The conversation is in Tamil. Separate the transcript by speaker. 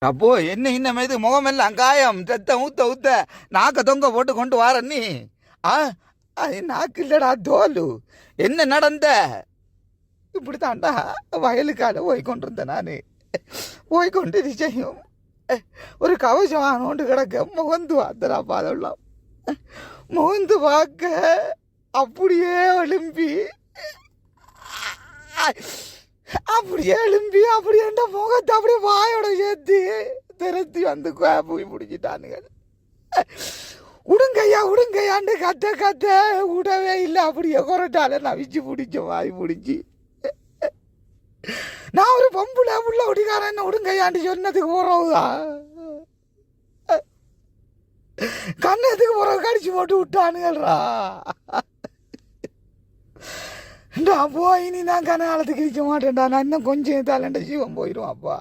Speaker 1: அப்போ என்ன இன்னமே இது முகமெல்லாம் காயம் ரத்தம் ஊத்த ஊத்த நாக்க தொங்க போட்டு கொண்டு வார நீ. ஆ அது நாக்கு இல்லடா தோலு. என்ன நடந்த? இப்படித்தாண்டா வயலுக்கால போய்கொண்டிருந்தேன் நான். போய்கொண்டு நிச்சயம் ஒரு கவசம் ஆனோண்டு கிடக்க முகந்து பார்த்தரா பாதெல்லாம். முகந்து பார்க்க அப்படியே எழும்பி அப்படியே என்ற முகத்தை அப்படியே வாயோட சேர்த்து திரத்தி வந்து போய் பிடிச்சிட்டானுங்க. உடுங்கையாண்டு கத்த விடவே இல்லை. அப்படியே குரட்டால நவிச்சு பிடிச்ச வாய் பிடிச்சி. நான் ஒரு பொம்புல உள்ள ஒடிக்காரன் என்ன உடுங்கையாண்டு சொன்னதுக்கு போறவுதான் கண்ணத்துக்கு போற கடிச்சு போட்டு விட்டானுங்கள்ரா. அப்போ இனி நான் கனகாலத்துக்கு இருக்க மாட்டேன்டா. நான் இன்னும் கொஞ்சம் தாலண்ட ஜீவன் போயிடும் அப்பா.